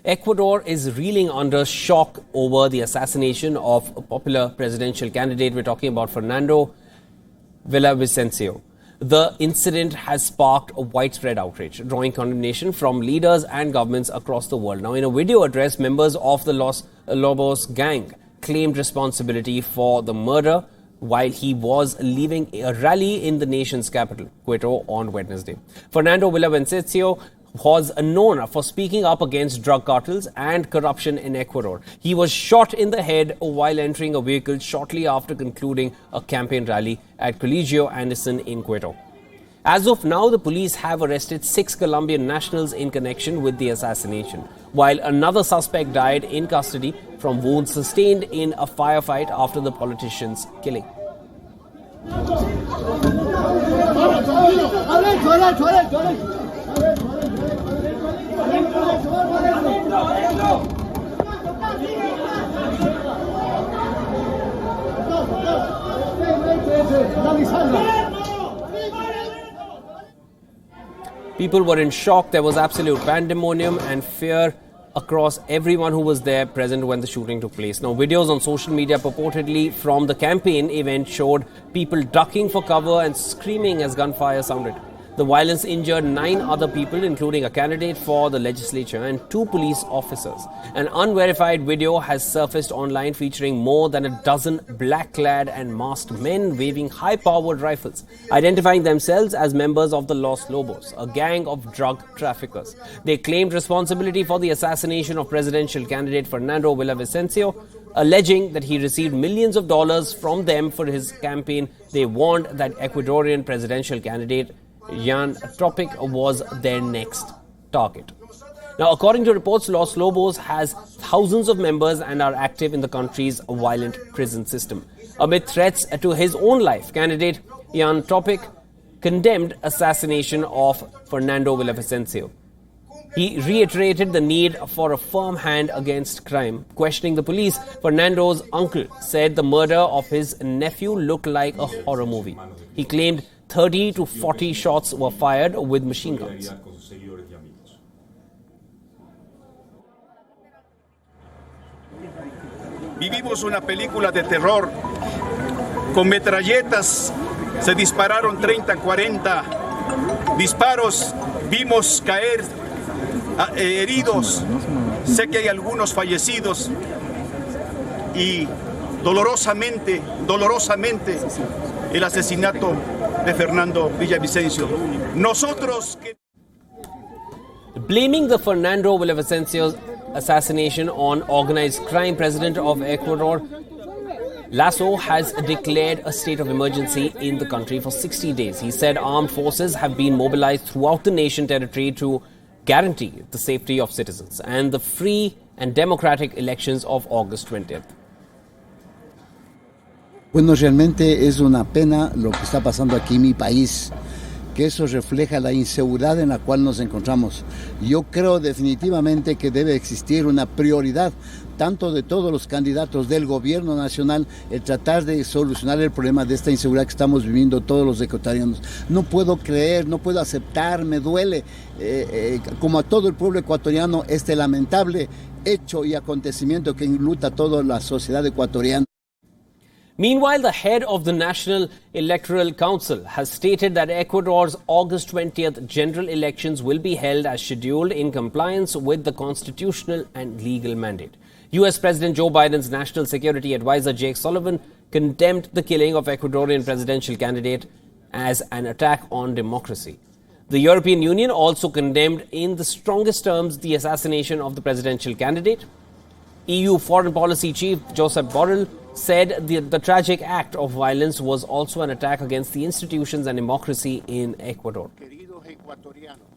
Ecuador is reeling under shock over the assassination of a popular presidential candidate. We're talking about Fernando Villavicencio. The incident has sparked a widespread outrage, drawing condemnation from leaders and governments across the world. Now, in a video address, members of the Los Lobos gang claimed responsibility for the murder while he was leaving a rally in the nation's capital, Quito, on Wednesday. Fernando Villavicencio was known for speaking up against drug cartels and corruption in Ecuador. He was shot in the head while entering a vehicle shortly after concluding a campaign rally at Colegio Anderson in Quito. As of now, the police have arrested 6 Colombian nationals in connection with the assassination, while another suspect died in custody from wounds sustained in a firefight after the politician's killing. People were in shock. There was absolute pandemonium and fear across everyone who was there present when the shooting took place. Now, videos on social media purportedly from the campaign event showed people ducking for cover and screaming as gunfire sounded. The violence injured 9 other people, including a candidate for the legislature and 2 police officers. An unverified video has surfaced online featuring more than a dozen black-clad and masked men waving high-powered rifles, identifying themselves as members of the Los Lobos, a gang of drug traffickers. They claimed responsibility for the assassination of presidential candidate Fernando Villavicencio, alleging that he received millions of dollars from them for his campaign. They warned that Ecuadorian presidential candidate WION was their next target. Now, according to reports, Los Lobos has thousands of members and are active in the country's violent prison system. Amid threats to his own life, candidate WION condemned assassination of Fernando Villavicencio. He reiterated the need for a firm hand against crime. Questioning the police, Fernando's uncle said the murder of his nephew looked like a horror movie. He claimed 30 to 40 shots were fired with machine guns. Vivimos una película de terror. Con metralletas se dispararon 30, 40 disparos. Vimos caer heridos. Sé que hay algunos fallecidos. Y dolorosamente, el asesinato de Fernando Villavicencio. Nosotros que... Blaming the Fernando Villavicencio assassination on organized crime, President of Ecuador, Lasso has declared a state of emergency in the country for 60 days. He said armed forces have been mobilized throughout the nation territory to guarantee the safety of citizens and the free and democratic elections of August 20th. Bueno, realmente es una pena lo que está pasando aquí en mi país, que eso refleja la inseguridad en la cual nos encontramos. Yo creo definitivamente que debe existir una prioridad, tanto de todos los candidatos del gobierno nacional, el tratar de solucionar el problema de esta inseguridad que estamos viviendo todos los ecuatorianos. No puedo creer, no puedo aceptar, me duele, como a todo el pueblo ecuatoriano, este lamentable hecho y acontecimiento que enluta a toda la sociedad ecuatoriana. Meanwhile, the head of the National Electoral Council has stated that Ecuador's August 20th general elections will be held as scheduled in compliance with the constitutional and legal mandate. US President Joe Biden's national security advisor Jake Sullivan condemned the killing of Ecuadorian presidential candidate as an attack on democracy. The European Union also condemned in the strongest terms the assassination of the presidential candidate. EU Foreign Policy Chief Josep Borrell said the tragic act of violence was also an attack against the institutions and democracy in Ecuador. Queridos ecuatorianos,